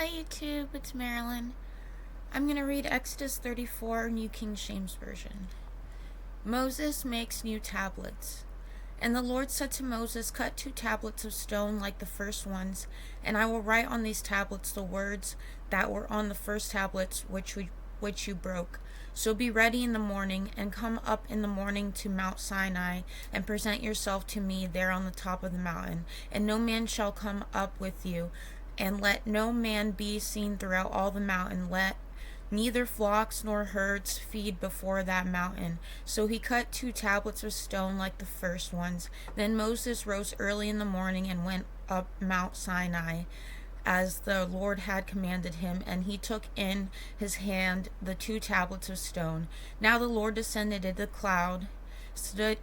Hi YouTube, it's Marilyn. I'm going to read Exodus 34, New King James Version. Moses makes new tablets. And the Lord said to Moses, Cut 2 tablets of stone like the first ones, and I will write on these tablets the words that were on the first tablets which you broke. So be ready in the morning, and come up in the morning to Mount Sinai, and present yourself to me there on the top of the mountain. And no man shall come up with you, and let no man be seen throughout all the mountain. Let neither flocks nor herds feed before that mountain. So he cut 2 tablets of stone like the first ones. Then Moses rose early in the morning and went up Mount Sinai, as the Lord had commanded him, and he took in his hand the 2 tablets of stone. Now the Lord descended in the cloud, stood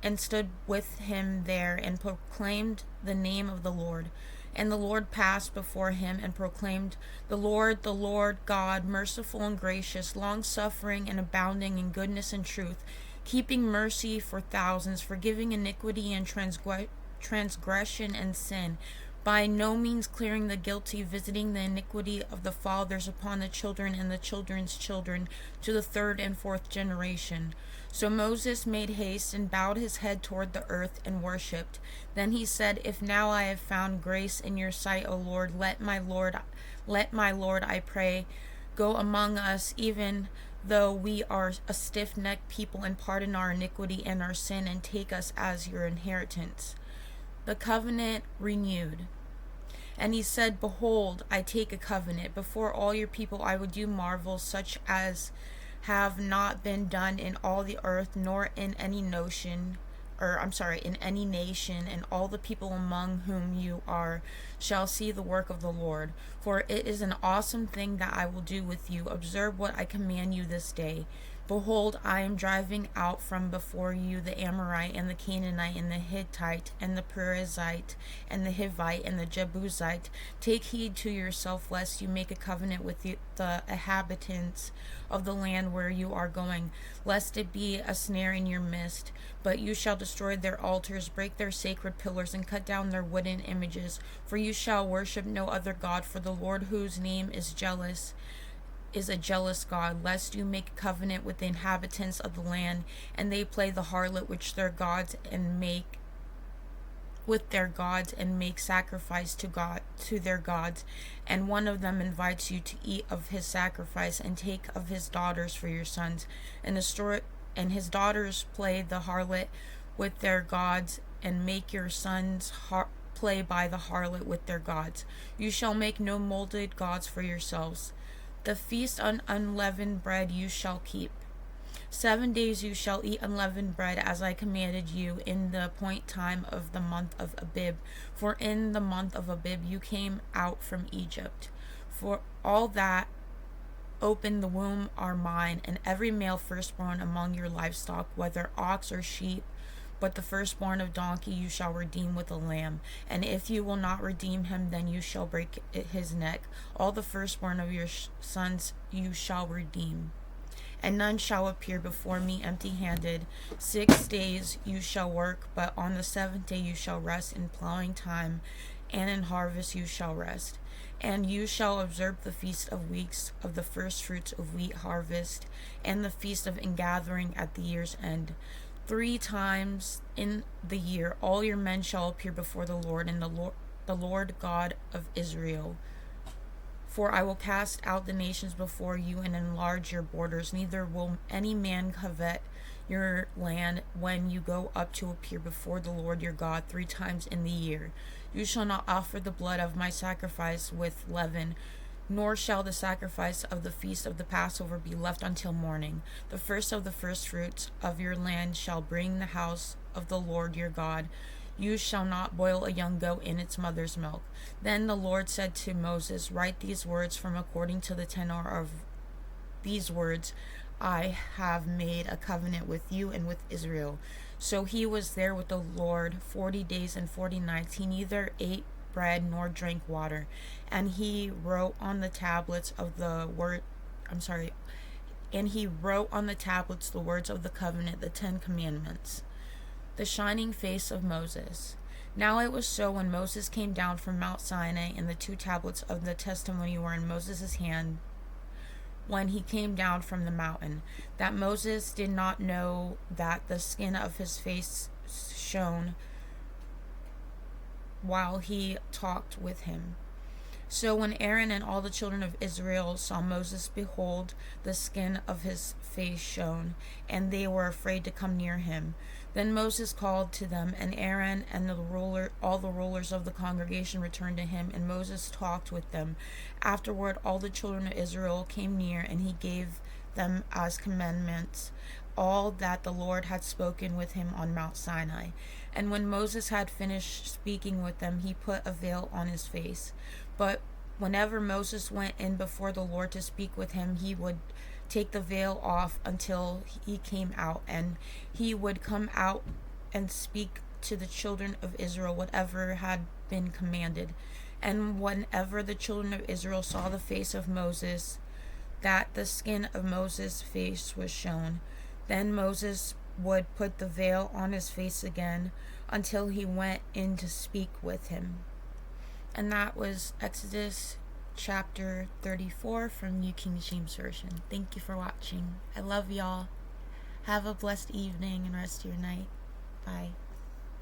with him there, and proclaimed the name of the Lord. And the Lord passed before him and proclaimed, the Lord, God, merciful and gracious, long-suffering and abounding in goodness and truth, keeping mercy for thousands, forgiving iniquity and transgression and sin, by no means clearing the guilty, visiting the iniquity of the fathers upon the children and the children's children to the 3rd and 4th generation. So Moses made haste and bowed his head toward the earth and worshipped. Then he said, If now I have found grace in your sight, O Lord, let my Lord, I pray, go among us, even though we are a stiff-necked people, and pardon our iniquity and our sin, and take us as your inheritance. The covenant renewed. And he said, Behold, I take a covenant. Before all your people I will do marvels such as have not been done in all the earth, nor in any nation, and all the people among whom you are shall see the work of the Lord. For it is an awesome thing that I will do with you. Observe what I command you this day. Behold, I am driving out from before you the Amorite, and the Canaanite, and the Hittite, and the Perizzite, and the Hivite, and the Jebusite. Take heed to yourself, lest you make a covenant with the inhabitants of the land where you are going, lest it be a snare in your midst. But you shall destroy their altars, break their sacred pillars, and cut down their wooden images. For you shall worship no other God, for the Lord, whose name is a jealous God, lest you make a covenant with the inhabitants of the land, and they play the harlot with their gods and make sacrifice to their gods, and one of them invites you to eat of his sacrifice, and take of his daughters for your sons, and his daughters play the harlot with their gods, and make your sons play by the harlot with their gods. You shall make no molded gods for yourselves. The feast on unleavened bread you shall keep. 7 days you shall eat unleavened bread, as I commanded you, in the appointed time of the month of Abib. For in the month of Abib you came out from Egypt. For all that open the womb are mine, and every male firstborn among your livestock, whether ox or sheep, but the firstborn of donkey you shall redeem with a lamb. And if you will not redeem him, then you shall break his neck. All the firstborn of your sons you shall redeem. And none shall appear before me empty-handed. 6 days you shall work, but on the 7th day you shall rest. In plowing time and in harvest you shall rest. And you shall observe the feast of weeks, of the first fruits of wheat harvest, and the feast of ingathering at the year's end. 3 times in the year all your men shall appear before the Lord, and the Lord God of Israel. For I will cast out the nations before you and enlarge your borders. Neither will any man covet your land when you go up to appear before the Lord your God 3 times in the year. You shall not offer the blood of my sacrifice with leaven, nor shall the sacrifice of the feast of the Passover be left until morning. The first of the firstfruits of your land shall bring the house of the Lord your God. You shall not boil a young goat in its mother's milk. Then the Lord said to Moses, Write these words, from according to the tenor of these words I have made a covenant with you and with Israel. So he was there with the Lord 40 days and 40 nights. He neither ate bread nor drank water. And he wrote on the tablets the words of the covenant, the 10 commandments. The shining face of Moses. Now it was so, when Moses came down from Mount Sinai, and the 2 tablets of the testimony were in Moses' hand, when he came down from the mountain, that Moses did not know that the skin of his face shone while he talked with him. So when Aaron and all the children of Israel saw Moses, behold, the skin of his face shone, and they were afraid to come near him. Then Moses called to them, and Aaron and all the rulers of the congregation returned to him, and Moses talked with them. Afterward, all the children of Israel came near, and he gave them as commandments all that the Lord had spoken with him on Mount Sinai. And when Moses had finished speaking with them, he put a veil on his face. But whenever Moses went in before the Lord to speak with him, he would take the veil off until he came out, and he would come out and speak to the children of Israel whatever had been commanded. And whenever the children of Israel saw the face of Moses, that the skin of Moses' face was shown, then Moses would put the veil on his face again until he went in to speak with him. And that was Exodus chapter 34 from New King James Version. Thank you for watching. I love y'all. Have a blessed evening and rest of your night. Bye.